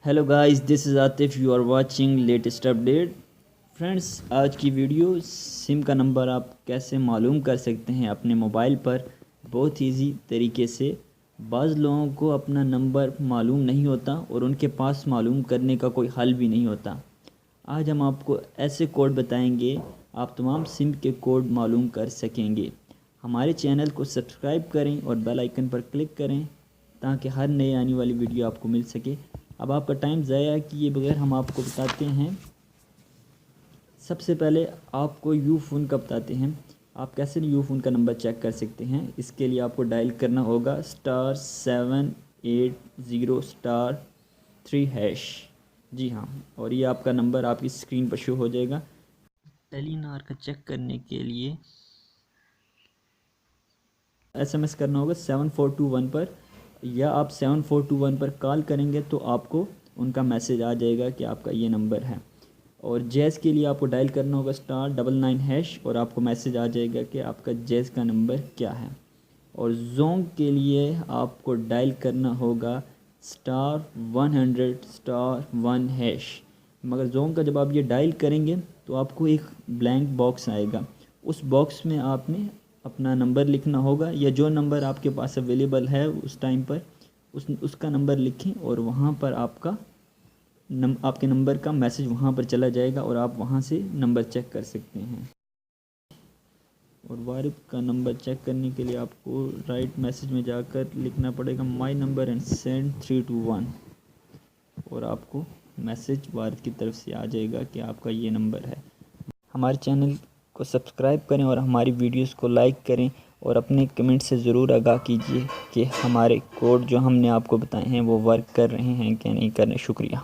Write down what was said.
Hello guys, this is Atif, you are watching latest update. Friends, आज की video SIM का number आप कैसे मालूम कर सकते हैं अपने मोबाइल पर बहुत इजी तरीके से। बाज़ लोगों को अपना नंबर मालूम नहीं होता और उनके पास मालूम करने का कोई हल भी नहीं होता। आज हम आपको ऐसे कोड बताएंगे, आप तमाम सिम के कोड मालूम कर सकेंगे। हमारे चैनल को सब्सक्राइब करें और बेल आइकन पर क्लिक करें ताकि हर नई आने वाली वीडियो आपको मिल सके। अब आपका टाइम ज़ाया किए बगैर हम आपको बताते हैं। सबसे पहले आपको यू फ़ोन का बताते हैं, आप कैसे यू फ़ोन का नंबर चेक कर सकते हैं। इसके लिए आपको डायल करना होगा *780*3#। जी हाँ, और ये आपका नंबर आपकी स्क्रीन पर शो हो जाएगा। टेलीनॉर का चेक करने के लिए SMS करना होगा 7421 पर, या आप 7421 पर कॉल करेंगे तो आपको उनका मैसेज आ जाएगा कि आपका ये नंबर है। और जैज़ के लिए आपको डायल करना होगा *99# और आपको मैसेज आ जाएगा कि आपका जैज़ का नंबर क्या है। और जोंग के लिए आपको डायल करना होगा *100*1#। मगर जोंग का जब आप ये डायल करेंगे तो आपको एक ब्लैंक बॉक्स आएगा। उस बॉक्स में आपने अपना नंबर लिखना होगा, या जो नंबर आपके पास अवेलेबल है उस टाइम पर उसका नंबर लिखें और वहाँ पर आपके नंबर का मैसेज वहाँ पर चला जाएगा और आप वहाँ से नंबर चेक कर सकते हैं। और वारिब का नंबर चेक करने के लिए आपको राइट मैसेज में जाकर लिखना पड़ेगा माई नंबर एंड सेंड 321, और आपको मैसेज वारिब की तरफ से आ जाएगा कि आपका ये नंबर है। हमारे चैनल को सब्सक्राइब करें और हमारी वीडियोस को लाइक करें और अपने कमेंट से ज़रूर आगाह कीजिए कि हमारे कोड जो हमने आपको बताए हैं वो वर्क कर रहे हैं कि नहीं कर रहे। शुक्रिया।